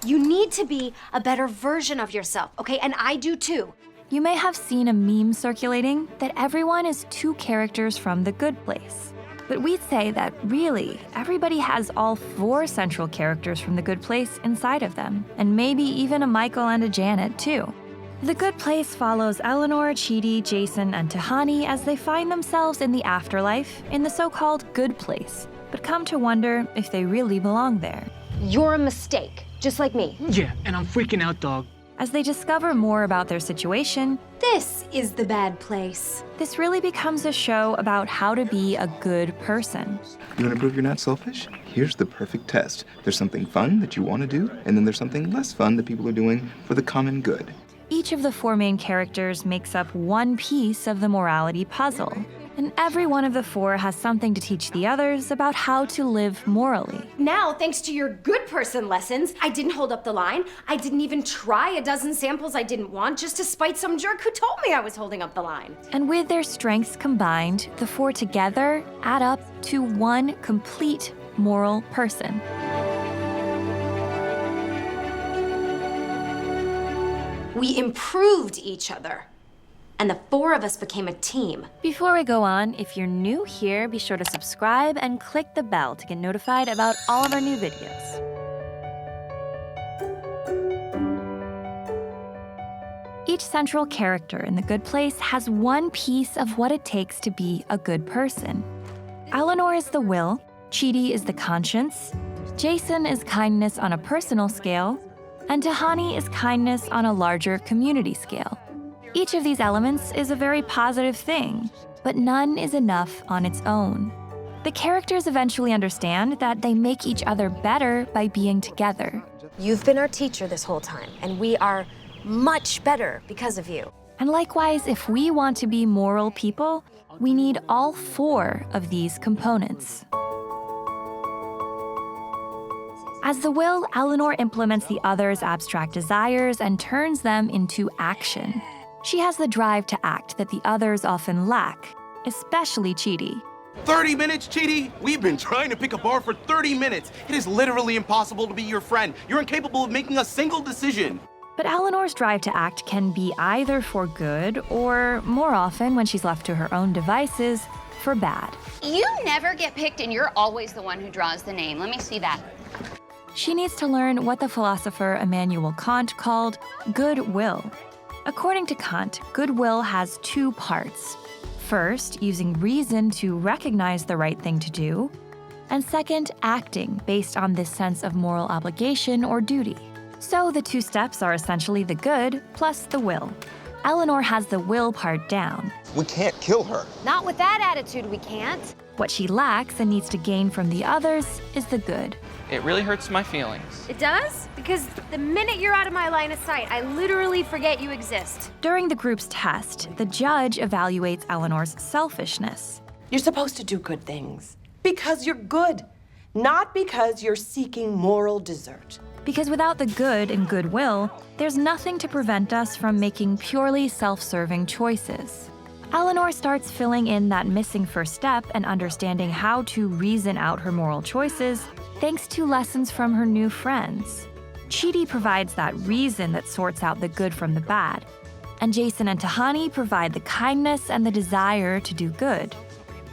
You need to be a better version of yourself, okay? And I do too. You may have seen a meme circulating that everyone is two characters from The Good Place. But we'd say that really, everybody has all four central characters from The Good Place inside of them, and maybe even a Michael and a Janet too. The Good Place follows Eleanor, Chidi, Jason, and Tahani as they find themselves in the afterlife in the so-called Good Place, but come to wonder if they really belong there. You're a mistake, just like me. Yeah, and I'm freaking out, dog. As they discover more about their situation, This is the bad place. this really becomes a show about how to be a good person. You want to prove you're not selfish? Here's the perfect test. There's something fun that you want to do, and then there's something less fun that people are doing for the common good. Each of the four main characters makes up one piece of the morality puzzle, and every one of the four has something to teach the others about how to live morally. Now, thanks to your good person lessons, I didn't hold up the line. I didn't even try a dozen samples I didn't want just to spite some jerk who told me I was holding up the line. And with their strengths combined, the four together add up to one complete moral person. We improved each other, and the four of us became a team. Before we go on, if you're new here, be sure to subscribe and click the bell to get notified about all of our new videos. Each central character in The Good Place has one piece of what it takes to be a good person. Eleanor is the will, Chidi is the conscience, Jason is kindness on a personal scale, and Tahani is kindness on a larger community scale. Each of these elements is a very positive thing, but none is enough on its own. The characters eventually understand that they make each other better by being together. You've been our teacher this whole time, and we are much better because of you. And likewise, if we want to be moral people, we need all four of these components. As the will, Eleanor implements the other's abstract desires and turns them into action. She has the drive to act that the others often lack, especially Chidi. 30 minutes, Chidi? We've been trying to pick a bar for 30 minutes. It is literally impossible to be your friend. You're incapable of making a single decision. But Eleanor's drive to act can be either for good or, more often when she's left to her own devices, for bad. You never get picked and you're always the one who draws the name. Let me see that. She needs to learn what the philosopher Immanuel Kant called goodwill. According to Kant, goodwill has two parts. First, using reason to recognize the right thing to do, and second, acting based on this sense of moral obligation or duty. So the two steps are essentially the good plus the will. Eleanor has the will part down. We can't kill her. Not with that attitude, we can't. What she lacks and needs to gain from the others is the good. It really hurts my feelings. It does? Because the minute you're out of my line of sight, I literally forget you exist. During the group's test, the judge evaluates Eleanor's selfishness. You're supposed to do good things because you're good, not because you're seeking moral dessert. Because without the good and goodwill, there's nothing to prevent us from making purely self-serving choices. Eleanor starts filling in that missing first step and understanding how to reason out her moral choices thanks to lessons from her new friends. Chidi provides that reason that sorts out the good from the bad, and Jason and Tahani provide the kindness and the desire to do good.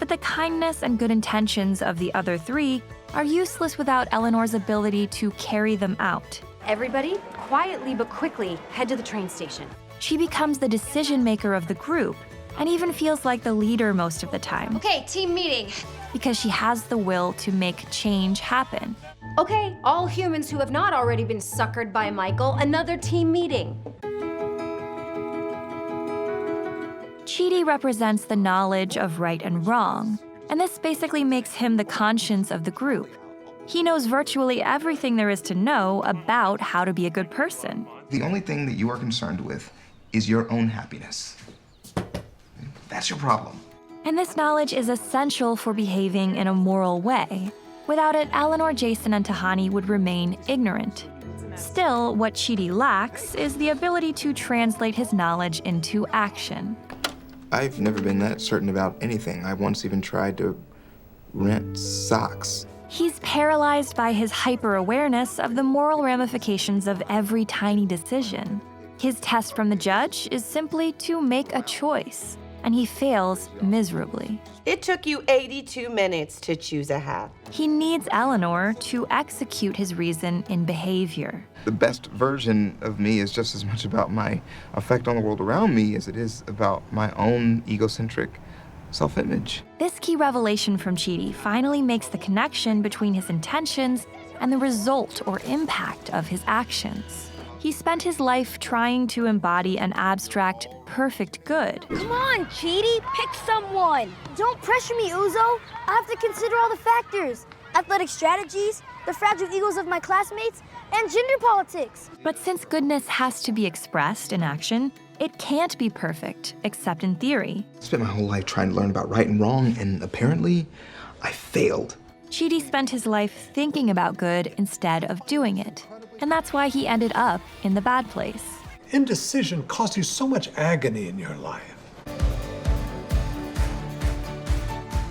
But the kindness and good intentions of the other three are useless without Eleanor's ability to carry them out. Everybody, quietly but quickly, head to the train station. She becomes the decision maker of the group and even feels like the leader most of the time Okay, team meeting. because she has the will to make change happen. Okay, all humans who have not already been suckered by Michael, another team meeting. Chidi represents the knowledge of right and wrong, and this basically makes him the conscience of the group. He knows virtually everything there is to know about how to be a good person. The only thing that you are concerned with is your own happiness. That's your problem. And this knowledge is essential for behaving in a moral way. Without it, Eleanor, Jason, and Tahani would remain ignorant. Still, what Chidi lacks is the ability to translate his knowledge into action. I've never been that certain about anything. I once even tried to rent socks. He's paralyzed by his hyper-awareness of the moral ramifications of every tiny decision. His test from the judge is simply to make a choice, and he fails miserably. It took you 82 minutes to choose a hat. He needs Eleanor to execute his reason in behavior. The best version of me is just as much about my effect on the world around me as it is about my own egocentric self-image. This key revelation from Chidi finally makes the connection between his intentions and the result or impact of his actions. He spent his life trying to embody an abstract, perfect good. Come on, Chidi, pick someone. Don't pressure me, Uzo. I have to consider all the factors. Athletic strategies, the fragile egos of my classmates, and gender politics. But since goodness has to be expressed in action, it can't be perfect, except in theory. I spent my whole life trying to learn about right and wrong, and apparently, I failed. Chidi spent his life thinking about good instead of doing it. And that's why he ended up in the bad place. Indecision caused you so much agony in your life.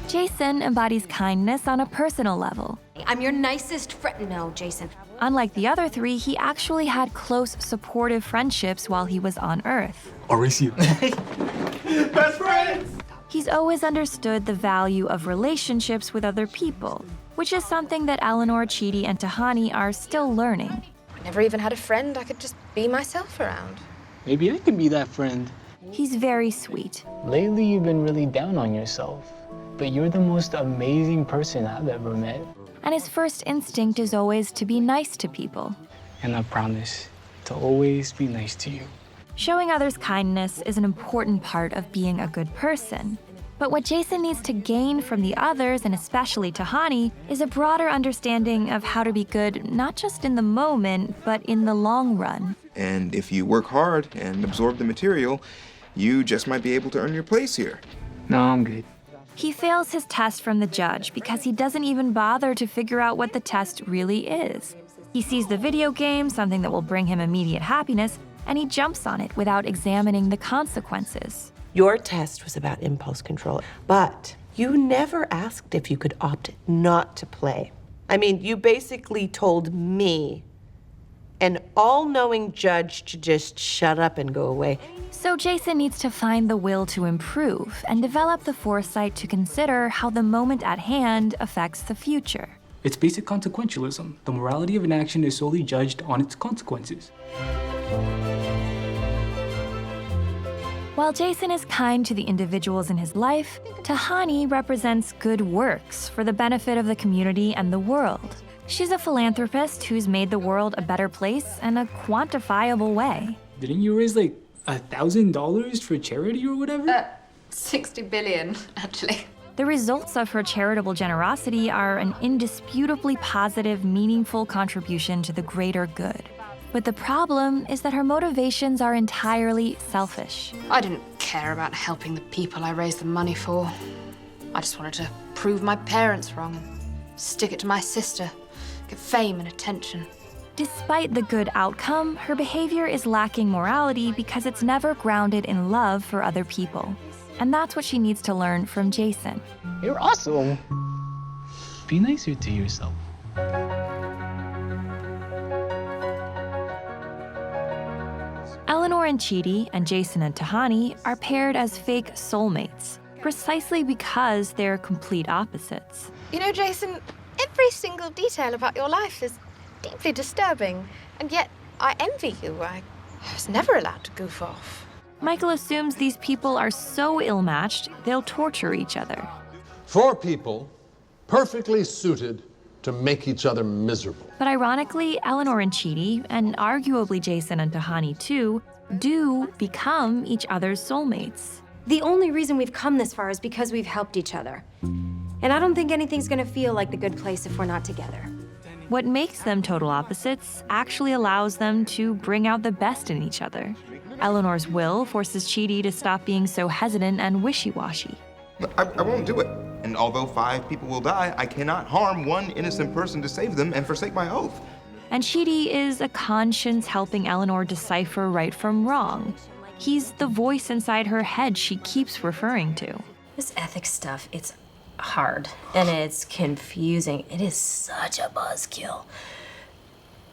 Jason embodies kindness on a personal level. I'm your nicest friend. No, Jason. Unlike the other three, he actually had close, supportive friendships while he was on Earth. Or is you? Best friends! He's always understood the value of relationships with other people, which is something that Eleanor, Chidi, and Tahani are still learning. I never even had a friend I could just be myself around. Maybe I can be that friend. He's very sweet. Lately, you've been really down on yourself, but you're the most amazing person I've ever met. And his first instinct is always to be nice to people. And I promise to always be nice to you. Showing others kindness is an important part of being a good person. But what Jason needs to gain from the others, and especially Tahani, is a broader understanding of how to be good, not just in the moment, but in the long run. And if you work hard and absorb the material, you just might be able to earn your place here. No, I'm good. He fails his test from the judge because he doesn't even bother to figure out what the test really is. He sees the video game, something that will bring him immediate happiness, and he jumps on it without examining the consequences. Your test was about impulse control, but you never asked if you could opt not to play. I mean, you basically told me, an all-knowing judge, to just shut up and go away. So Jason needs to find the will to improve and develop the foresight to consider how the moment at hand affects the future. It's basic consequentialism. The morality of an action is solely judged on its consequences. While Jason is kind to the individuals in his life, Tahani represents good works for the benefit of the community and the world. She's a philanthropist who's made the world a better place in a quantifiable way. Didn't you raise like $1,000 for charity or whatever? 60 billion, actually. The results of her charitable generosity are an indisputably positive, meaningful contribution to the greater good. But the problem is that her motivations are entirely selfish. I didn't care about helping the people I raised the money for. I just wanted to prove my parents wrong and stick it to my sister, get fame and attention. Despite the good outcome, her behavior is lacking morality because it's never grounded in love for other people. And that's what she needs to learn from Jason. You're awesome. Be nicer to yourself. Eleanor and Chidi, and Jason and Tahani, are paired as fake soulmates, precisely because they're complete opposites. You know, Jason, every single detail about your life is deeply disturbing, and yet I envy you. I was never allowed to goof off. Michael assumes these people are so ill-matched, they'll torture each other. 4 people perfectly suited to make each other miserable. But ironically, Eleanor and Chidi, and arguably Jason and Tahani too, do become each other's soulmates. The only reason we've come this far is because we've helped each other. And I don't think anything's gonna feel like the good place if we're not together. What makes them total opposites actually allows them to bring out the best in each other. Eleanor's will forces Chidi to stop being so hesitant and wishy-washy. I won't do it. And although 5 people will die, I cannot harm one innocent person to save them and forsake my oath. And Chidi is a conscience helping Eleanor decipher right from wrong. He's the voice inside her head she keeps referring to. This ethics stuff, it's hard and it's confusing. It is such a buzzkill.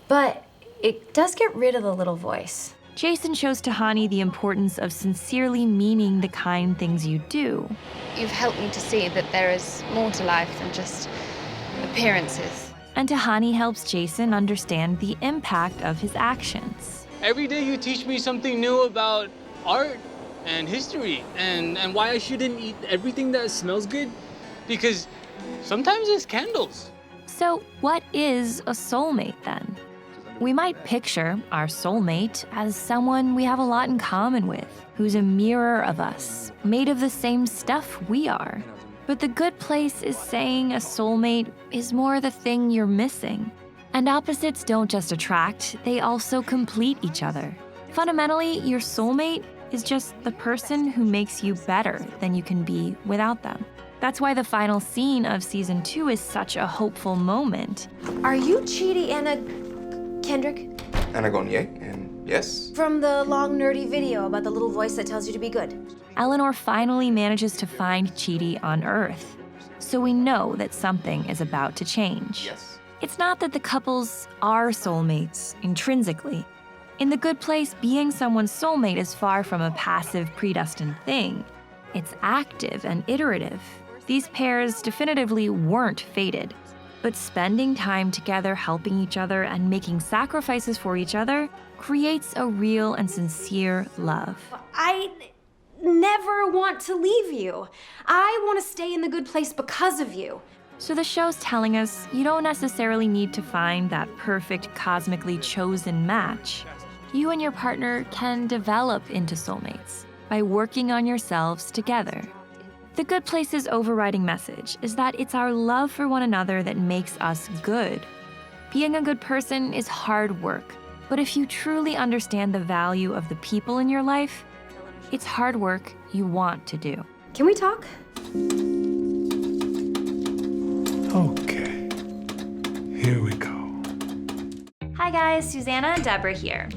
But it does get rid of the little voice. Jason shows Tahani the importance of sincerely meaning the kind things you do. You've helped me to see that there is more to life than just appearances. And Tahani helps Jason understand the impact of his actions. Every day you teach me something new about art and history and why I shouldn't eat everything that smells good, because sometimes it's candles. So what is a soulmate then? We might picture our soulmate as someone we have a lot in common with, who's a mirror of us, made of the same stuff we are. But The Good Place is saying a soulmate is more the thing you're missing. And opposites don't just attract, they also complete each other. Fundamentally, your soulmate is just the person who makes you better than you can be without them. That's why the final scene of season 2 is such a hopeful moment. Are you Chidi Anna Kendrick? Anna Gonye, and yes? From the long nerdy video about the little voice that tells you to be good. Eleanor finally manages to find Chidi on Earth. So we know that something is about to change. Yes. It's not that the couples are soulmates intrinsically. In The Good Place, being someone's soulmate is far from a passive, predestined thing. It's active and iterative. These pairs definitively weren't fated. But spending time together, helping each other, and making sacrifices for each other creates a real and sincere love. I never want to leave you. I want to stay in the good place because of you. So the show's telling us you don't necessarily need to find that perfect, cosmically chosen match. You and your partner can develop into soulmates by working on yourselves together. The Good Place's overriding message is that it's our love for one another that makes us good. Being a good person is hard work, but if you truly understand the value of the people in your life, it's hard work you want to do. Can we talk? Okay. Here we go. Hi guys, Susanna and Deborah here.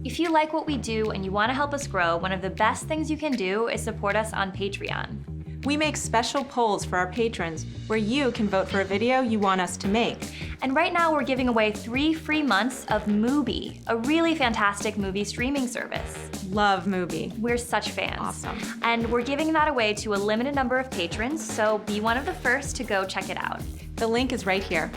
If you like what we do and you want to help us grow, one of the best things you can do is support us on Patreon. We make special polls for our patrons where you can vote for a video you want us to make. And right now we're giving away 3 free months of Mubi, a really fantastic movie streaming service. Love Mubi. We're such fans. Awesome. And we're giving that away to a limited number of patrons, so be one of the first to go check it out. The link is right here.